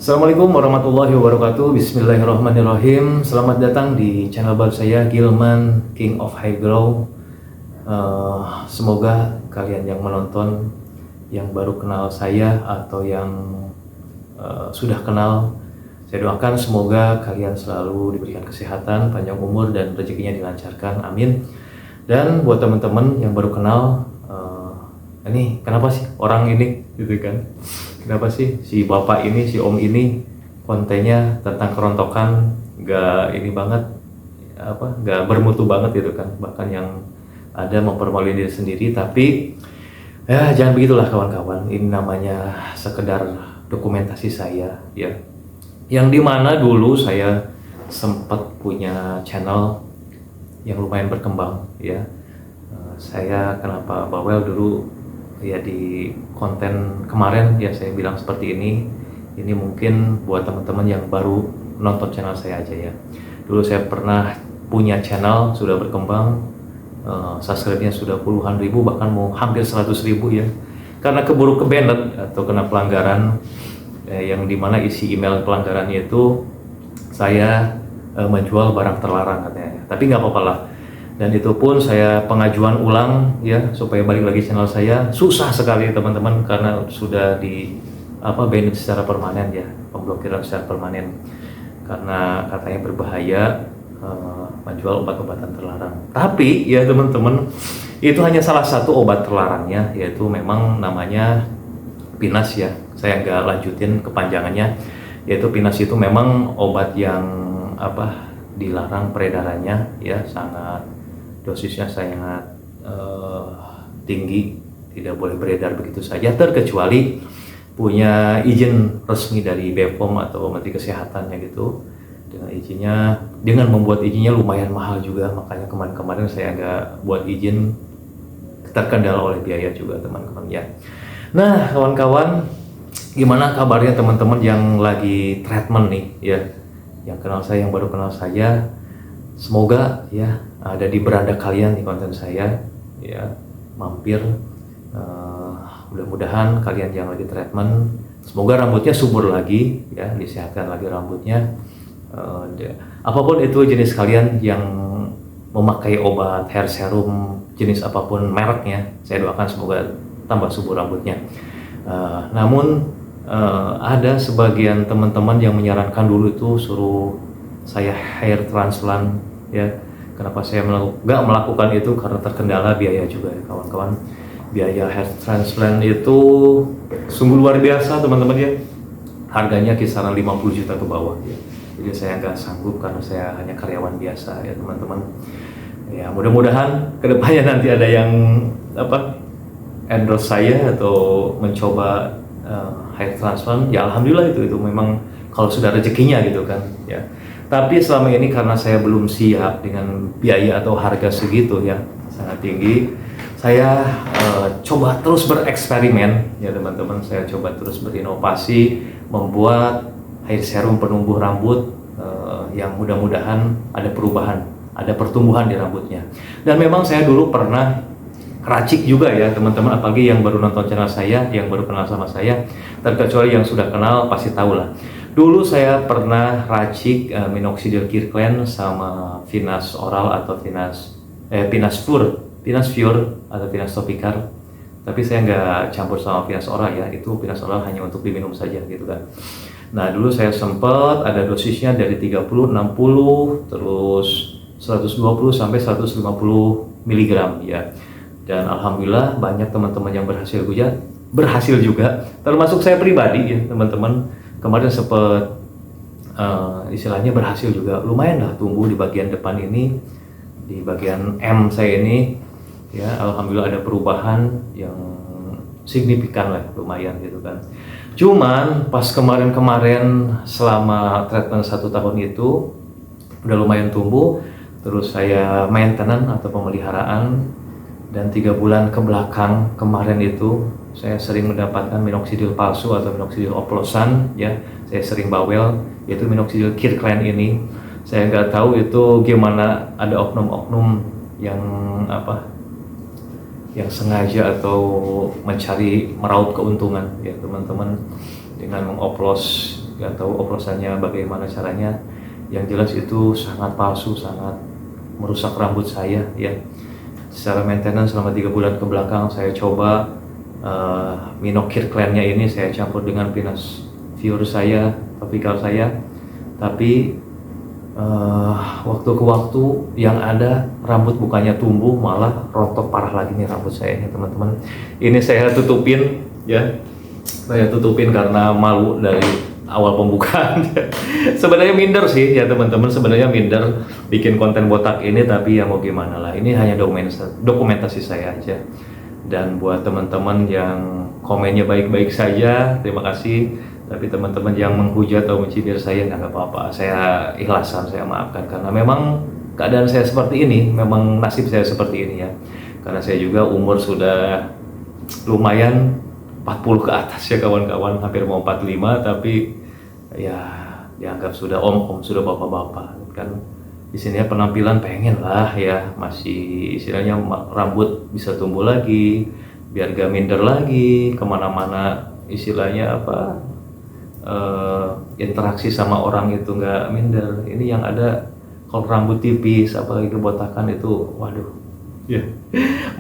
Assalamualaikum warahmatullahi wabarakatuh. Bismillahirrahmanirrahim. Selamat datang di channel baru saya, Gilman King of High Grow. Semoga kalian yang menonton, yang baru kenal saya atau yang sudah kenal, saya doakan semoga kalian selalu diberikan kesehatan, panjang umur, dan rezekinya dilancarkan. Amin. Dan buat teman-teman yang baru kenal, ini kenapa sih orang ini gitu kan? Kenapa sih si bapak ini, si om ini kontennya tentang kerontokan, gak ini banget, gak bermutu banget gitu kan? Bahkan yang ada mempermalukan diri sendiri. Tapi ya jangan begitulah kawan-kawan. Ini namanya sekedar dokumentasi saya ya. Yang dimana dulu saya sempat punya channel yang lumayan berkembang ya. Saya kenapa bawel dulu ya di konten kemarin ya, saya bilang seperti ini mungkin buat teman-teman yang baru nonton channel saya aja ya. Dulu saya pernah punya channel, sudah berkembang, subscribe-nya sudah puluhan ribu, bahkan mau hampir 100.000 ya, karena keburu kebanet atau kena pelanggaran, yang dimana isi email pelanggarannya itu saya menjual barang terlarang katanya. Tapi nggak apa-apa lah. Dan itu pun saya pengajuan ulang ya supaya balik lagi channel saya, susah sekali teman-teman, karena sudah di banned secara permanen ya, pemblokiran secara permanen, karena katanya berbahaya menjual obat-obatan terlarang. Tapi ya teman-teman, itu hanya salah satu obat terlarangnya, yaitu memang namanya Pinas ya. Saya nggak lanjutin kepanjangannya, yaitu Pinas itu memang obat yang dilarang peredarannya ya, dosisnya sangat tinggi, tidak boleh beredar begitu saja, terkecuali punya izin resmi dari BPOM atau Menteri Kesehatan ya gitu. Dengan membuat izinnya lumayan mahal juga, makanya kemarin saya agak buat izin, terkendala oleh biaya juga teman-teman ya. Nah kawan-kawan, gimana kabarnya teman-teman yang lagi treatment nih ya, yang kenal saya, yang baru kenal saya? Semoga ya ada di beranda kalian di konten saya ya, mampir. Mudah-mudahan kalian yang lagi treatment, semoga rambutnya subur lagi ya, disehatkan lagi rambutnya. Apapun itu jenis kalian yang memakai obat hair serum jenis apapun mereknya, saya doakan semoga tambah subur rambutnya. Namun ada sebagian teman-teman yang menyarankan dulu itu suruh saya hair transplant ya. Kenapa saya nggak melakukan itu? Karena terkendala biaya juga ya kawan-kawan. Biaya hair transplant itu sungguh luar biasa teman-teman ya, harganya kisaran 50 juta ke bawah ya. Jadi saya nggak sanggup karena saya hanya karyawan biasa ya teman-teman ya. Mudah-mudahan kedepannya nanti ada yang endorse saya atau mencoba hair transplant ya, alhamdulillah itu memang kalau sudah rezekinya gitu kan ya. Tapi selama ini karena saya belum siap dengan biaya atau harga segitu ya, sangat tinggi, saya coba terus bereksperimen ya teman-teman. Saya coba terus berinovasi, membuat hair serum penumbuh rambut yang mudah-mudahan ada perubahan, ada pertumbuhan di rambutnya. Dan memang saya dulu pernah racik juga ya teman-teman, apalagi yang baru nonton channel saya, yang baru kenal sama saya, terkecuali yang sudah kenal pasti tahu lah. Dulu saya pernah racik minoxidil Kirkland sama Finas Oral atau Pinas Pure atau Pinas Topicar. Tapi saya nggak campur sama Pinas Oral ya, itu Pinas Oral hanya untuk diminum saja gitu kan. Nah dulu saya sempat ada dosisnya dari 30, 60, terus 120 sampai 150 mg ya. Dan alhamdulillah banyak teman-teman yang berhasil juga, termasuk saya pribadi ya teman-teman. Kemarin sempat istilahnya berhasil juga, lumayan lah tumbuh di bagian depan ini, di bagian M saya ini ya, alhamdulillah ada perubahan yang signifikan lah, lumayan gitu kan. Cuman pas kemarin selama treatment 1 tahun itu udah lumayan tumbuh, terus saya maintenance atau pemeliharaan, dan 3 bulan ke belakang kemarin itu saya sering mendapatkan minoxidil palsu atau minoxidil oplosan ya. Saya sering bawel, yaitu minoxidil Kirkland ini. Saya nggak tahu itu gimana, ada oknum-oknum yang yang sengaja atau mencari meraup keuntungan ya teman-teman, dengan mengoplos nggak tahu oplosannya bagaimana caranya. Yang jelas itu sangat palsu, sangat merusak rambut saya ya. Secara maintenance selama 3 bulan ke belakang saya coba Minox Kirkland-nya ini saya campur dengan Venus Pure saya, topikal saya, tapi waktu ke waktu yang ada rambut bukannya tumbuh, malah rontok parah lagi nih rambut saya ya teman-teman. Ini saya tutupin ya, saya tutupin karena malu dari awal pembukaan. Sebenarnya minder sih ya teman-teman, sebenarnya minder bikin konten botak ini, tapi ya mau gimana lah, ini hanya dokumentasi saya aja. Dan buat teman-teman yang komennya baik-baik saja, terima kasih. Tapi teman-teman yang menghujat atau mencibir saya, nggak apa-apa, saya ikhlasan, saya maafkan, karena memang keadaan saya seperti ini, memang nasib saya seperti ini ya. Karena saya juga umur sudah lumayan 40 ke atas ya kawan-kawan, hampir mau 45, tapi ya dianggap sudah om-om, sudah bapak-bapak kan. Di sini ya penampilan pengen lah ya, masih istilahnya rambut bisa tumbuh lagi, biar gak minder lagi kemana-mana, istilahnya apa, interaksi sama orang itu nggak minder. Ini yang ada kalau rambut tipis apalagi kebotakan itu, waduh ya,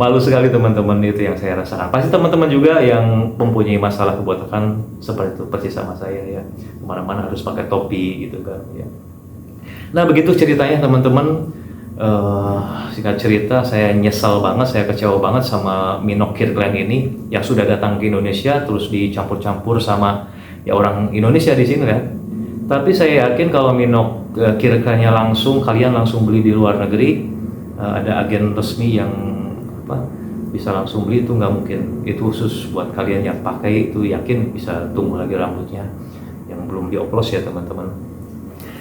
malu sekali teman-teman. Itu yang saya rasakan. Pasti teman-teman juga yang mempunyai masalah kebotakan seperti itu, persis sama saya ya, kemana-mana harus pakai topi gitu kan ya. Nah begitu ceritanya teman-teman. Singkat cerita, saya nyesal banget, saya kecewa banget sama Minox Kirkland ini yang sudah datang ke Indonesia terus dicampur-campur sama ya orang Indonesia di sini kan. Tapi saya yakin kalau Minox Kirklandnya langsung kalian langsung beli di luar negeri, ada agen resmi yang apa bisa langsung beli, itu nggak mungkin. Itu khusus buat kalian yang pakai, itu yakin bisa tumbuh lagi rambutnya yang belum dioplos ya teman-teman.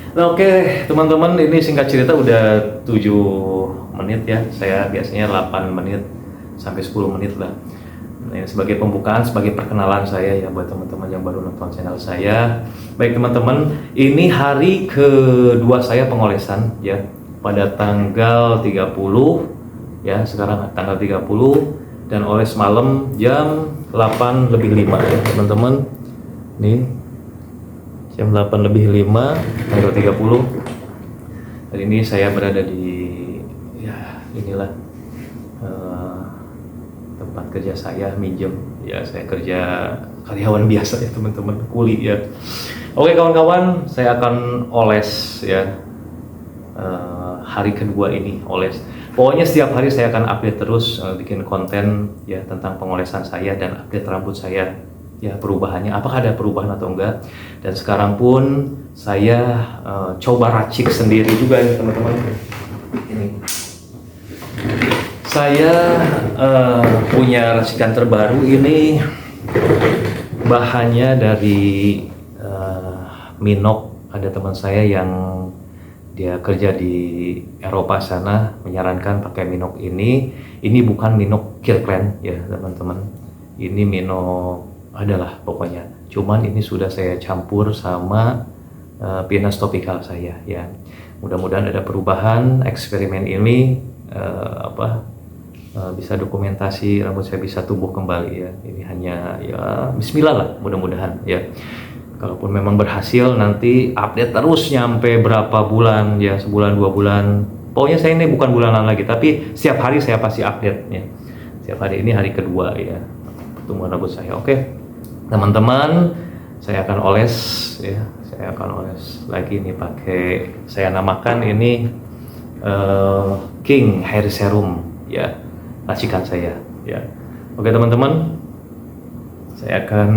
Nah oke teman-teman, ini singkat cerita udah 7 menit ya. Saya biasanya 8 menit sampai 10 menit lah. Nah, ini sebagai pembukaan, sebagai perkenalan saya ya buat teman-teman yang baru nonton channel saya. Baik teman-teman, ini hari kedua saya pengolesan ya, pada tanggal 30 ya, sekarang tanggal 30, dan oles malam jam 8:05 ya teman-teman. Nih jam 8:05 tanggal 30. Hari ini saya berada di ya inilah tempat kerja saya, minjem ya, saya kerja karyawan biasa ya teman-teman, kuli ya. Oke kawan-kawan, saya akan oles ya, hari kedua ini oles. Pokoknya setiap hari saya akan update terus, bikin konten ya tentang pengolesan saya dan update rambut saya ya, perubahannya apakah ada perubahan atau enggak. Dan sekarang pun saya coba racik sendiri juga ya teman-teman. Ini saya punya racikan terbaru, ini bahannya dari Minox. Ada teman saya yang dia kerja di Eropa sana menyarankan pakai Minox ini. Ini bukan Minox Kirkland ya teman-teman, ini Minox adalah pokoknya, cuman ini sudah saya campur sama Venus topikal saya ya. Mudah-mudahan ada perubahan. Eksperimen ini bisa dokumentasi rambut saya bisa tumbuh kembali ya. Ini hanya ya bismillah lah, mudah-mudahan ya. Kalaupun memang berhasil, nanti update terus nyampe berapa bulan ya, sebulan 2 bulan. Pokoknya saya ini bukan bulanan lagi, tapi setiap hari saya pasti update ya. Setiap hari, ini hari kedua ya pertumbuhan rambut saya. Oke teman-teman, saya akan oles ya, saya akan oles lagi nih pakai, saya namakan ini King Hair Serum ya, racikan saya ya. Oke teman-teman, saya akan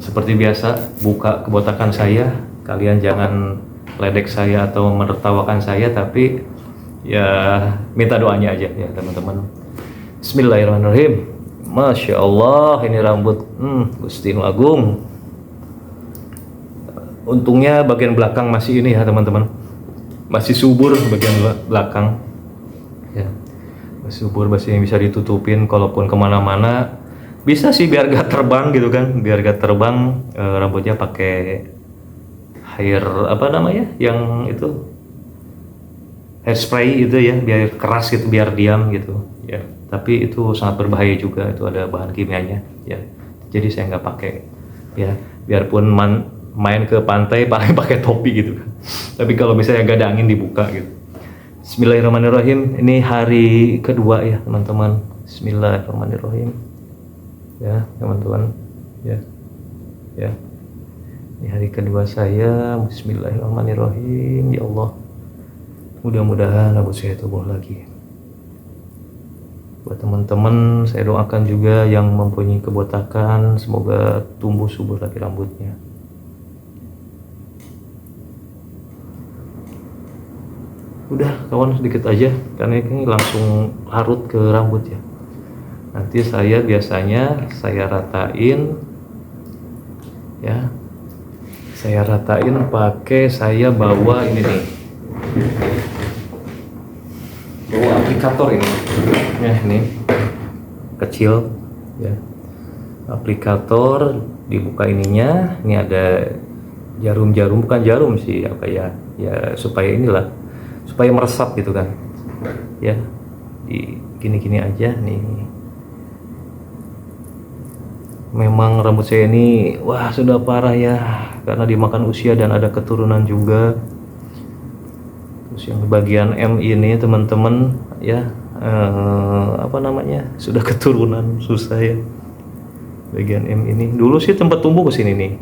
seperti biasa buka kebotakan saya. Kalian jangan ledek saya atau menertawakan saya, tapi ya minta doanya aja ya teman-teman. Bismillahirrahmanirrahim. Masya Allah, ini rambut Gusti Agung. Untungnya bagian belakang masih ini ya teman-teman, masih subur bagian belakang ya, masih subur, masih bisa ditutupin. Kalaupun kemana-mana bisa sih, biar gak terbang gitu kan, biar gak terbang. Rambutnya pakai hair apa namanya yang itu, hairspray itu ya, biar keras gitu, biar diam gitu ya. Tapi itu sangat berbahaya juga, itu ada bahan kimianya ya. Jadi saya nggak pakai ya, biarpun main ke pantai paling pakai topi gitu kan. Tapi kalau misalnya gak ada angin dibuka gitu. Bismillahirrahmanirrahim. Ini hari kedua ya teman-teman. Bismillahirrahmanirrahim. Ya teman-teman. Ya. Ya. Ini hari kedua saya. Bismillahirrahmanirrahim. Ya Allah. Mudah-mudahan rambut saya tumbuh lagi. Buat teman-teman, saya doakan juga yang mempunyai kebotakan, semoga tumbuh subur lagi rambutnya. Udah kawan, sedikit aja karena ini langsung larut ke rambut ya. Nanti saya biasanya saya ratain ya, saya ratain pakai, saya bawa ini nih, bawa aplikator ini ya, ini kecil ya, aplikator, dibuka ininya, ini ada jarum-jarum, bukan jarum sih, apa ya, ya supaya inilah, supaya meresap gitu kan ya, di gini-gini aja nih. Memang rambut saya ini wah sudah parah ya, karena dimakan usia dan ada keturunan juga. Terus yang bagian M ini teman-teman ya, apa namanya, sudah keturunan, susah ya bagian M ini. Dulu sih tempat tumbuh ke sini nih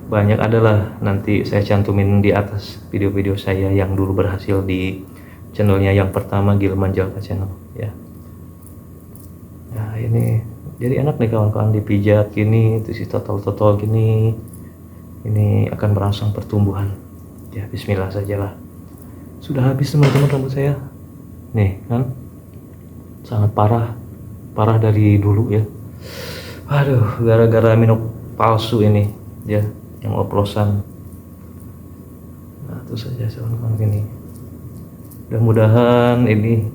banyak, adalah nanti saya cantumin di atas video-video saya yang dulu berhasil di channelnya yang pertama, Gilman Jalka Channel ya. Nah ini jadi enak nih kawan-kawan, dipijat gini terus ditotol-totol gini, ini akan merangsang pertumbuhan ya. Bismillah sajalah. Sudah habis teman-teman rambut saya nih kan, sangat parah, parah dari dulu ya. Aduh, gara-gara minum palsu ini ya, yang oplosan. Nah itu saja kawan-kawan gini. Mudah-mudahan ini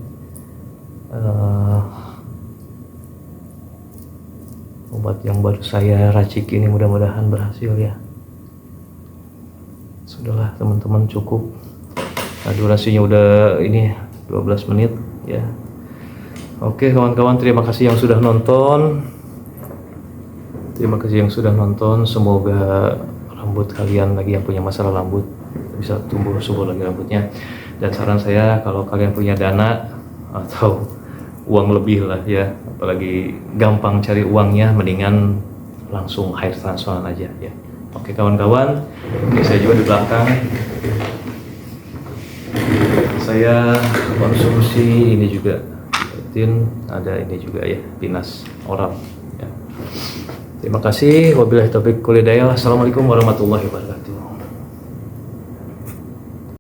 obat yang baru saya racik ini mudah-mudahan berhasil ya. Sudahlah teman-teman, cukup. Nah, durasinya udah ini 12 menit ya. Oke kawan-kawan, terima kasih yang sudah nonton. Terima kasih yang sudah nonton. Semoga rambut kalian lagi yang punya masalah rambut bisa tumbuh subur lagi rambutnya. Dan saran saya, kalau kalian punya dana atau uang lebih lah ya, apalagi gampang cari uangnya, mendingan langsung hair transplant aja ya. Oke kawan-kawan, ini saya juga di belakang. Saya konsumsi ini juga rutin, ada ini juga ya, Pinas oral ya. Terima kasih. Wabillahi taufiq wal hidayah. Assalamualaikum warahmatullahi wabarakatuh.